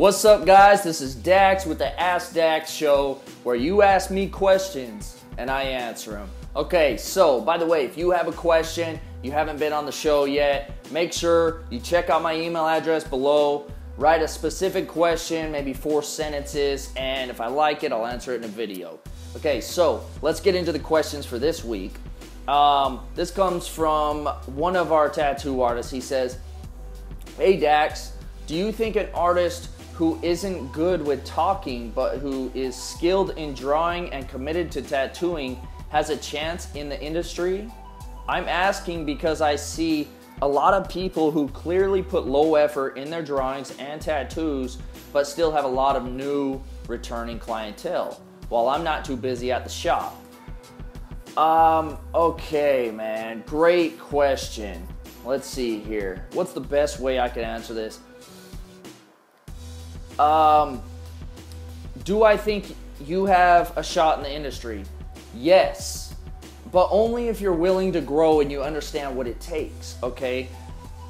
What's up, guys? This is Dax with the Ask Dax Show, where you ask me questions and I answer them. Okay, so by the way, if you have a question, you haven't been on the show yet, make sure you check out my email address below, write a specific question, maybe 4 sentences, and if I like it, I'll answer it in a video. Okay, so let's get into the questions for this week. This comes from one of our tattoo artists. He says, "Hey Dax, do you think an artist who isn't good with talking but who is skilled in drawing and committed to tattooing has a chance in the industry? I'm asking because I see a lot of people who clearly put low effort in their drawings and tattoos but still have a lot of new returning clientele while I'm not too busy at the shop." Okay, man, great question. Let's see here. What's the best way I can answer this? Do I think you have a shot in the industry? Yes, but only if you're willing to grow and you understand what it takes, okay?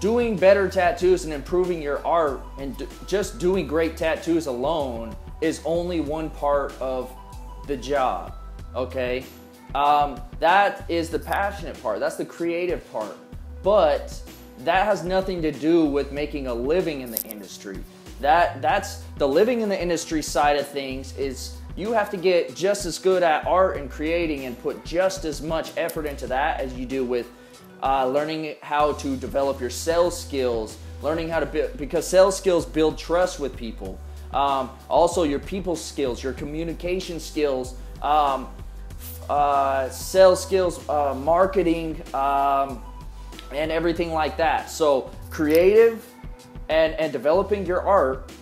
Doing better tattoos and improving your art and just doing great tattoos alone is only one part of the job, okay? That is the passionate part. That's the creative part. But that has nothing to do with making a living in the industry. That's the living in the industry side of things. Is you have to get just as good at art and creating and put just as much effort into that as you do with learning how to develop your sales skills, learning how to build, because sales skills build trust with people. Also your people skills, your communication skills, sales skills, marketing, and everything like that. So creative and developing your art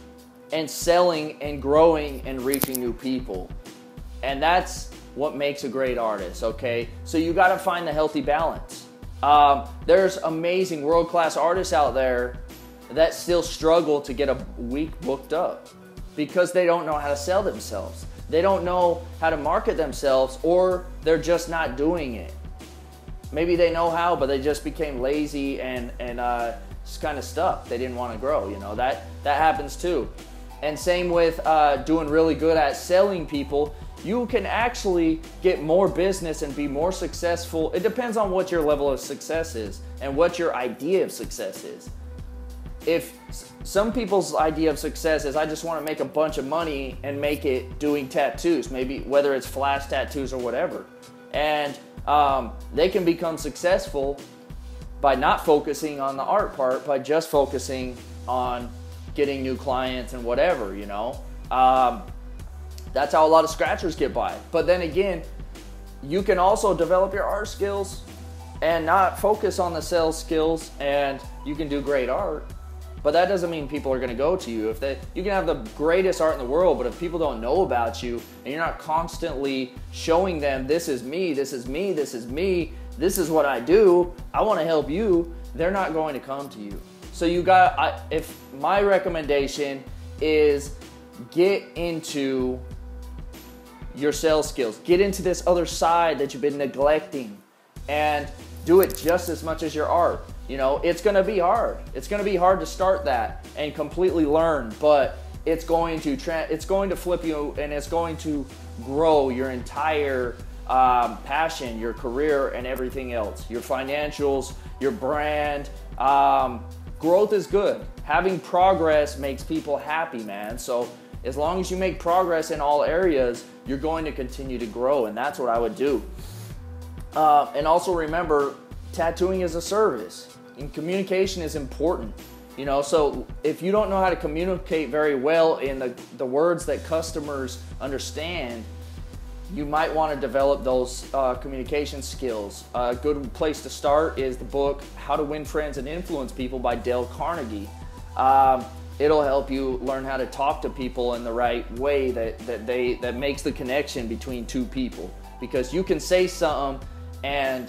and selling and growing and reaching new people. And that's what makes a great artist, okay? So you gotta find the healthy balance. There's amazing world-class artists out there that still struggle to get a week booked up because they don't know how to sell themselves. They don't know how to market themselves, or they're just not doing it. Maybe they know how, but they just became lazy and just kind of stuck. They didn't want to grow, you know, that happens too. And same with doing really good at selling people. You can actually get more business and be more successful. It depends on what your level of success is and what your idea of success is. If some people's idea of success is, I just want to make a bunch of money and make it doing tattoos, maybe whether it's flash tattoos or whatever. And they can become successful by not focusing on the art part, by just focusing on getting new clients and whatever, you know. That's how a lot of scratchers get by. But then again, you can also develop your art skills and not focus on the sales skills, and you can do great art. But that doesn't mean people are going to go to you. You can have the greatest art in the world, but if people don't know about you and you're not constantly showing them, this is me, this is me, this is me, this is what I do, I want to help you, they're not going to come to you. So if my recommendation is get into your sales skills, get into this other side that you've been neglecting, and do it just as much as your art. You know, it's going to be hard. It's going to be hard to start that and completely learn, but it's going to flip you, and it's going to grow your entire passion, your career, and everything else. Your financials, your brand. Growth is good. Having progress makes people happy, man. So as long as you make progress in all areas, you're going to continue to grow, and that's what I would do. And also remember, tattooing is a service, and communication is important. You know, so if you don't know how to communicate very well in the words that customers understand, you might want to develop those communication skills. A good place to start is the book How to Win Friends and Influence People by Dale Carnegie. It'll help you learn how to talk to people in the right way that makes the connection between two people. Because you can say something and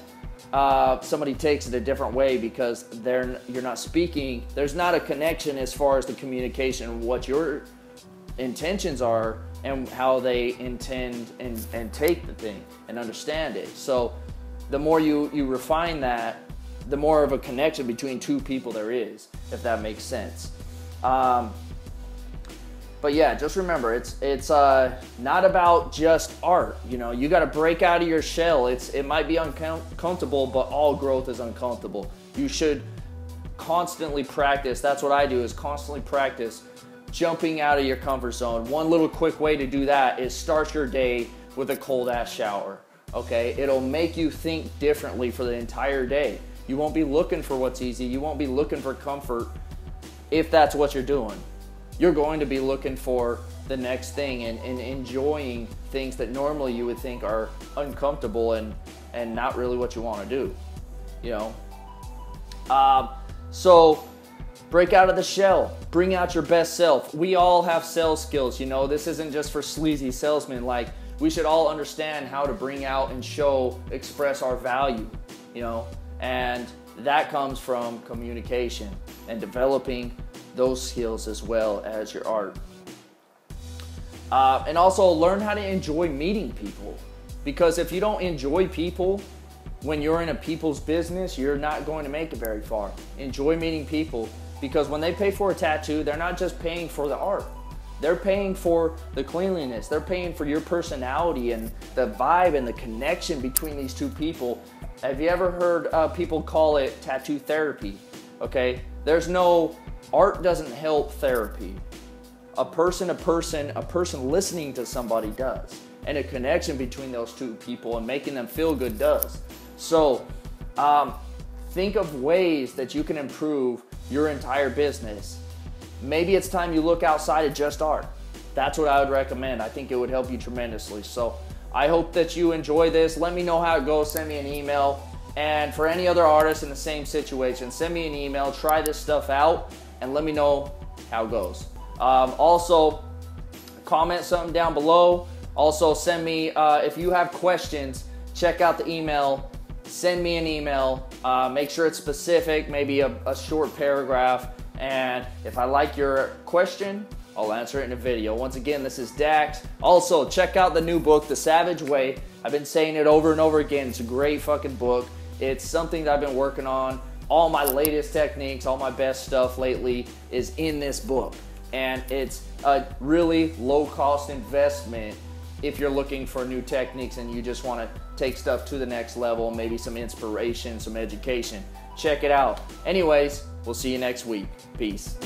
somebody takes it a different way because you're not speaking. There's not a connection as far as the communication, what your intentions are and how they intend and take the thing and understand it. So the more you refine that, the more of a connection between two people there is, if that makes sense. But yeah, just remember, it's not about just art. You know, you got to break out of your shell. It might be uncomfortable, but all growth is uncomfortable. You should constantly practice. That's what I do, is constantly practice jumping out of your comfort zone. One little quick way to do that is start your day with a cold ass shower. Okay, it'll make you think differently for the entire day. You won't be looking for what's easy. You won't be looking for comfort if that's what you're doing. You're going to be looking for the next thing and enjoying things that normally you would think are uncomfortable and not really what you want to do, you know. So break out of the shell, bring out your best self. We all have sales skills, you know. This isn't just for sleazy salesmen. Like, we should all understand how to bring out and express our value, you know, and that comes from communication and developing those skills as well as your art. And also learn how to enjoy meeting people, because if you don't enjoy people when you're in a people's business, you're not going to make it very far. Enjoy meeting people, because when they pay for a tattoo, they're not just paying for the art. They're paying for the cleanliness. They're paying for your personality and the vibe and the connection between these two people. Have you ever heard people call it tattoo therapy? Okay, art doesn't help therapy. A person listening to somebody does. And a connection between those two people and making them feel good does. So think of ways that you can improve your entire business. Maybe it's time you look outside of just art. That's what I would recommend. I think it would help you tremendously. So I hope that you enjoy this. Let me know how it goes. Send me an email. And for any other artists in the same situation, send me an email. Try this stuff out and let me know how it goes. Also, comment something down below. Also, send me, if you have questions, check out the email. Send me an email. Make sure it's specific, maybe a short paragraph. And if I like your question, I'll answer it in a video. Once again, this is Dax. Also, check out the new book, The Savage Way. I've been saying it over and over again. It's a great fucking book. It's something that I've been working on. All my latest techniques, all my best stuff lately is in this book. And it's a really low-cost investment if you're looking for new techniques and you just want to take stuff to the next level, maybe some inspiration, some education. Check it out. Anyways, we'll see you next week. Peace.